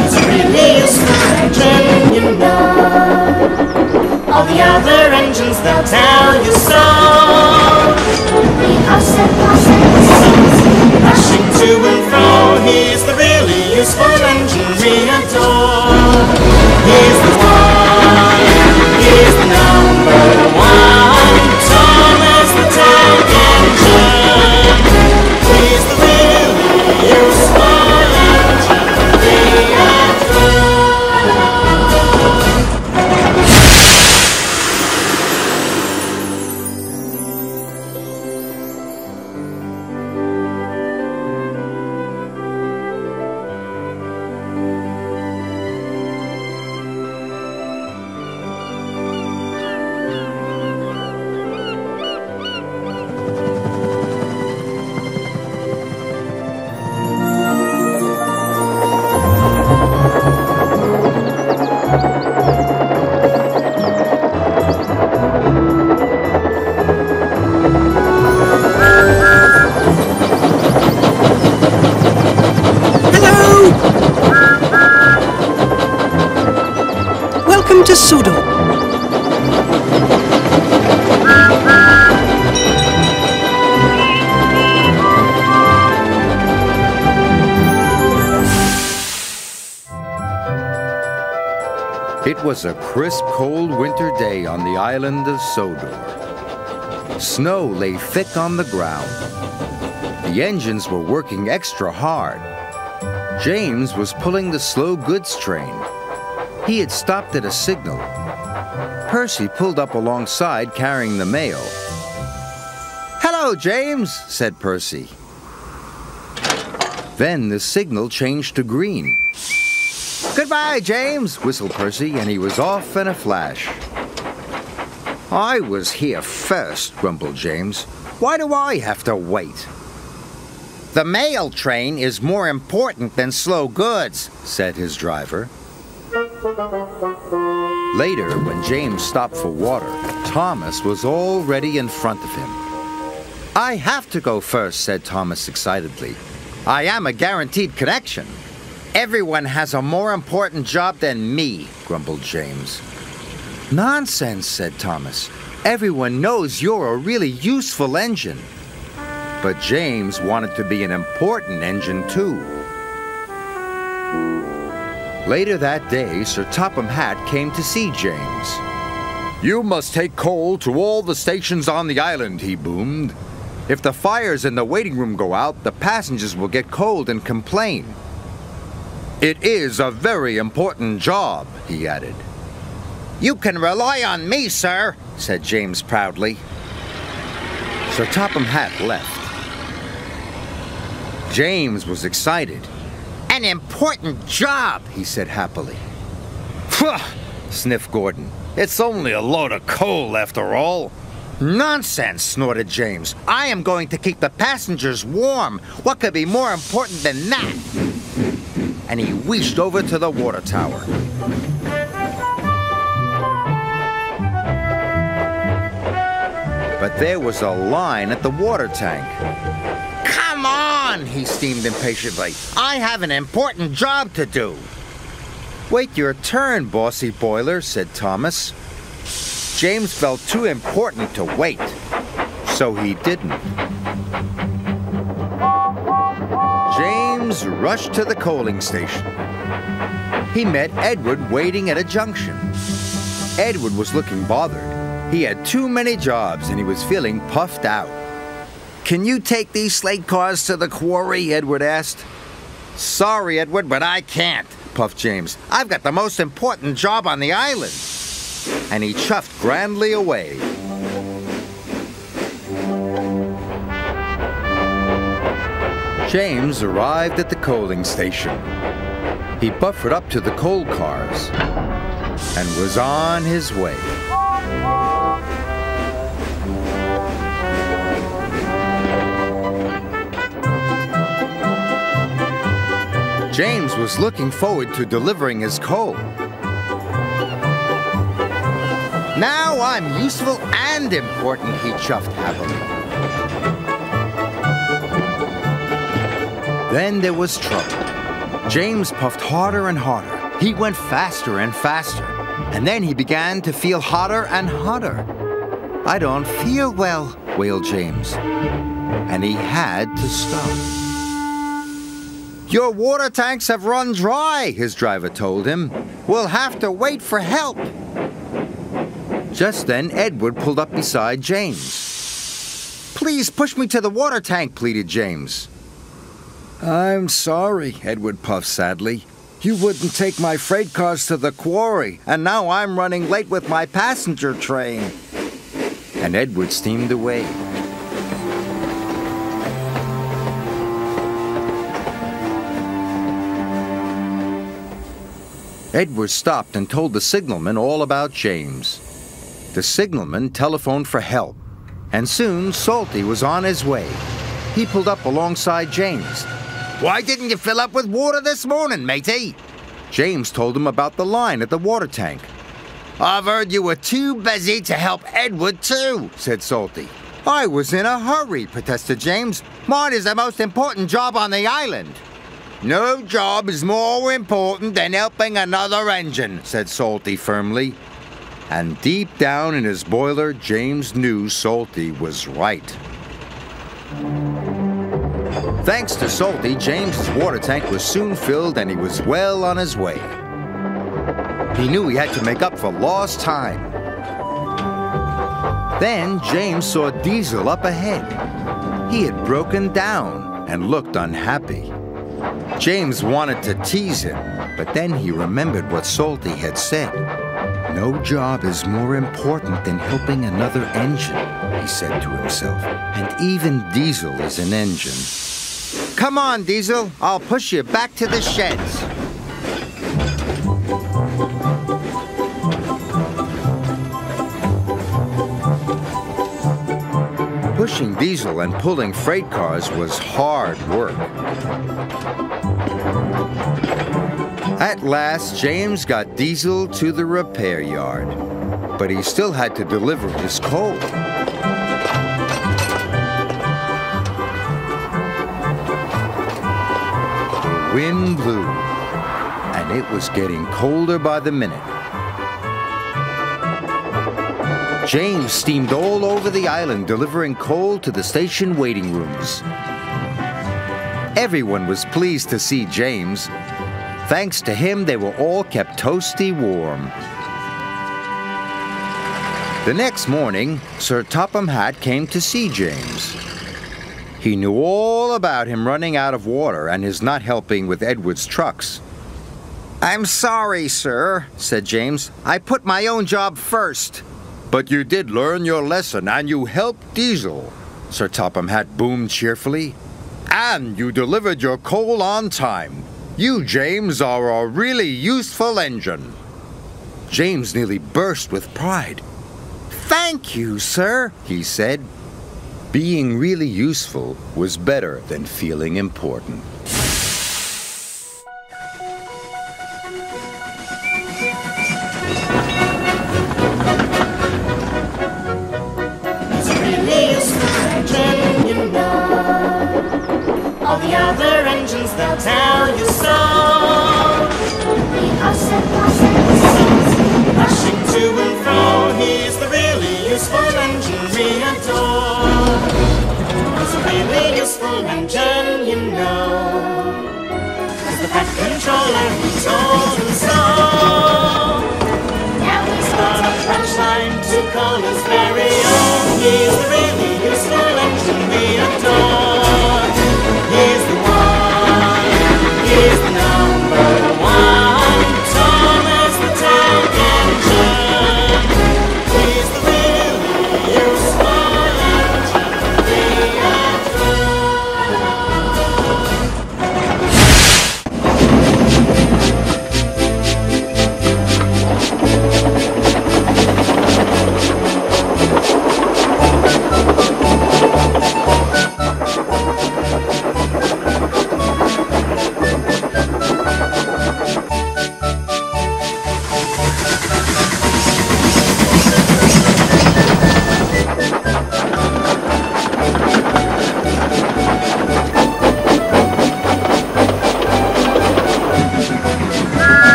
It's really useful engine, you know. All the other engines, they'll tell you so. The offset, rushing to and fro, he's the really useful engine we adore. He's the one, he's the number one. Thomas the Tank Engine. He's the really useful engine we adore. Welcome to Sodor. It was a crisp, cold winter day on the island of Sodor. Snow lay thick on the ground. The engines were working extra hard. James was pulling the slow goods train. He had stopped at a signal. Percy pulled up alongside carrying the mail. "Hello, James," said Percy. Then the signal changed to green. "Goodbye, James," whistled Percy, and he was off in a flash. "I was here first," grumbled James. "Why do I have to wait?" "The mail train is more important than slow goods," said his driver. Later, when James stopped for water, Thomas was already in front of him. "I have to go first," said Thomas excitedly. "I am a guaranteed connection." "Everyone has a more important job than me," grumbled James. "Nonsense," said Thomas. "Everyone knows you're a really useful engine." But James wanted to be an important engine too. Later that day, Sir Topham Hatt came to see James. "You must take coal to all the stations on the island," he boomed. "If the fires in the waiting room go out, the passengers will get cold and complain." "It is a very important job," he added. "You can rely on me, sir," said James proudly. Sir Topham Hatt left. James was excited. "An important job," he said happily. "Phew," sniffed Gordon. "It's only a load of coal after all." "Nonsense," snorted James. "I am going to keep the passengers warm. What could be more important than that?" And he wheeshed over to the water tower. But there was a line at the water tank. "Come on," he steamed impatiently. "I have an important job to do." "Wait your turn, bossy boiler," said Thomas. James felt too important to wait, so he didn't. James rushed to the coaling station. He met Edward waiting at a junction. Edward was looking bothered. He had too many jobs and he was feeling puffed out. "Can you take these slate cars to the quarry?" Edward asked. "Sorry, Edward, but I can't," puffed James. "I've got the most important job on the island." And he chuffed grandly away. James arrived at the coaling station. He buffered up to the coal cars and was on his way. James was looking forward to delivering his coal. Now I'm useful and important, he chuffed happily. Then there was trouble. James puffed harder and harder. He went faster and faster. And then he began to feel hotter and hotter. I don't feel well, wailed James. And he had to stop. Your water tanks have run dry, his driver told him. We'll have to wait for help. Just then, Edward pulled up beside James. Please push me to the water tank, pleaded James. I'm sorry, Edward puffed sadly. You wouldn't take my freight cars to the quarry, and now I'm running late with my passenger train. And Edward steamed away. Edward stopped and told the signalman all about James. The signalman telephoned for help, and soon Salty was on his way. He pulled up alongside James. Why didn't you fill up with water this morning, matey? James told him about the line at the water tank. I've heard you were too busy to help Edward too, said Salty. I was in a hurry, protested James. Mine is the most important job on the island. No job is more important than helping another engine, said Salty firmly. And deep down in his boiler, James knew Salty was right. Thanks to Salty, James's water tank was soon filled and he was well on his way. He knew he had to make up for lost time. Then James saw Diesel up ahead. He had broken down and looked unhappy. James wanted to tease him, but then he remembered what Salty had said. No job is more important than helping another engine, he said to himself. And even Diesel is an engine. Come on, Diesel. I'll push you back to the sheds. Pushing Diesel and pulling freight cars was hard work. At last, James got Diesel to the repair yard, but he still had to deliver his coal. The wind blew, and it was getting colder by the minute. James steamed all over the island, delivering coal to the station waiting rooms. Everyone was pleased to see James. Thanks to him, they were all kept toasty warm. The next morning, Sir Topham Hatt came to see James. He knew all about him running out of water and his not helping with Edward's trucks. I'm sorry, sir, said James. I put my own job first. But you did learn your lesson and you helped Diesel, Sir Topham Hatt boomed cheerfully. And you delivered your coal on time. You, James, are a really useful engine. James nearly burst with pride. Thank you, sir, he said. Being really useful was better than feeling important. It's really useful engine, you know. All the other engines, they'll tell you so. We have said